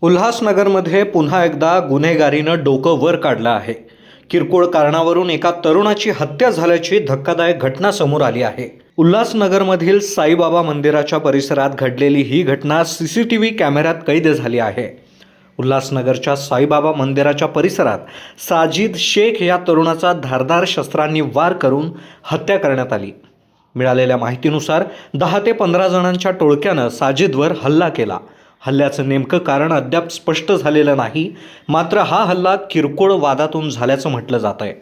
उल्हासनगरमध्ये पुन्हा एकदा गुन्हेगारीनं डोकं वर काढलं आहे. किरकोळ कारणावरून एका तरुणाची हत्या झाल्याची धक्कादायक घटना समोर आली आहे. उल्हासनगरमधील साईबाबा मंदिराच्या परिसरात घडलेली ही घटना सीसीटीव्ही कॅमेऱ्यात कैद झाली आहे. उल्हासनगरच्या साईबाबा मंदिराच्या परिसरात साजिद शेख या तरुणाचा धारदार शस्त्रांनी वार करून हत्या करण्यात आली. मिळालेल्या माहितीनुसार 10 ते 15 जणांच्या टोळक्यानं साजिदवर हल्ला केला. हल्ल्याचं नेमकं कारण अद्याप स्पष्ट झालेलं नाही. मात्र हा हल्ला किरकोळ वादातून झाल्याचं म्हटलं जात आहे.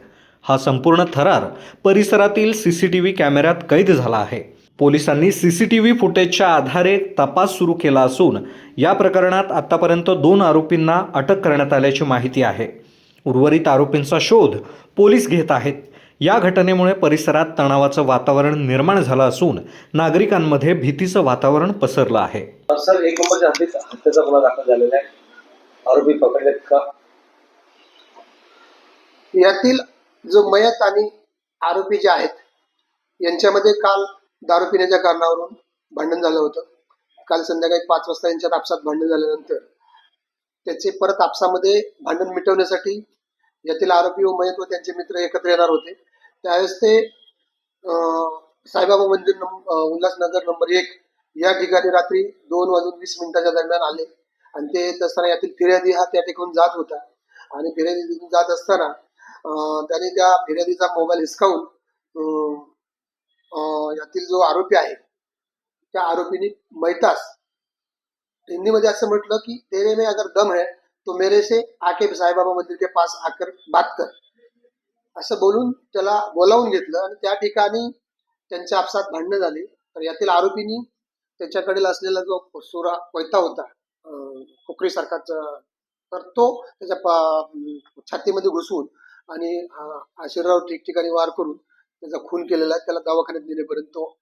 हा संपूर्ण थरार परिसरातील सीसीटीव्ही कॅमेऱ्यात कैद झाला आहे. पोलिसांनी सीसीटीव्ही फुटेजच्या आधारे तपास सुरू केला असून या प्रकरणात आतापर्यंत 2 आरोपींना अटक करण्यात आल्याची माहिती आहे. उर्वरित आरोपींचा शोध पोलीस घेत आहेत. या घटनेमुळे परिसरात तणावाचं वातावरण निर्माण झालं असून नागरिकांमध्ये भीतीचं वातावरण पसरलं आहे. सर, 1 नंबरच्या हत्येचा गुन्हा दाखल झालेला आहे. आरोपी पकडलेत का? यातील जो मयत आणि आरोपी जे आहेत यांच्यामध्ये काल दारू पिण्याच्या कारणावरून भांडण झालं होतं. काल संध्याकाळी 5 वाजता यांच्यात आपसात भांडण झाल्यानंतर त्याचे परत आपसामध्ये भांडण मिटवण्यासाठी यातील आरोपी व मयत व त्यांचे मित्र एकत्र येणार होते. त्यावेळेस ते साईबाबा मंदिर उल्हासनगर नंबर 1 या ठिकाणी रात्री 2:20 दरम्यान आले आणि ते येत असताना यातील फिर्यादी हा त्या ठिकाणी जात होता आणि फिर्यादी जात असताना त्यांनी त्या फिर्यादीचा मोबाईल हिसकावून यातील जो आरोपी आहे त्या आरोपीने मैतास हिंदीमध्ये असं म्हटलं की तेरे में अगर दम है तो मेरे से आके साईबाबा मंदिर के पास आकर बात कर असं बोलून त्याला बोलावून घेतलं आणि त्या ठिकाणी त्यांच्या आपसात भांडणं झाली. तर यातील आरोपींनी त्याच्याकडील असलेला जो सुरा कोयता होता कोकरीसारखा, तर तो त्याच्या छातीमध्ये घुसवून आणि शरीरावर ठिकठिकाणी वार करून त्याचा खून केलेला आहे. त्याला दवाखान्यात नेण्यापर्यंत तो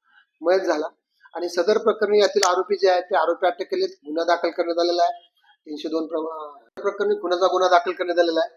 मयत झाला आणि सदर प्रकरणी यातील आरोपी जे आहेत ते आरोपी अटक केलेत. गुन्हा दाखल करण्यात आलेला आहे. 302 प्रकरणी खुनाचा गुन्हा दाखल करण्यात आलेला आहे.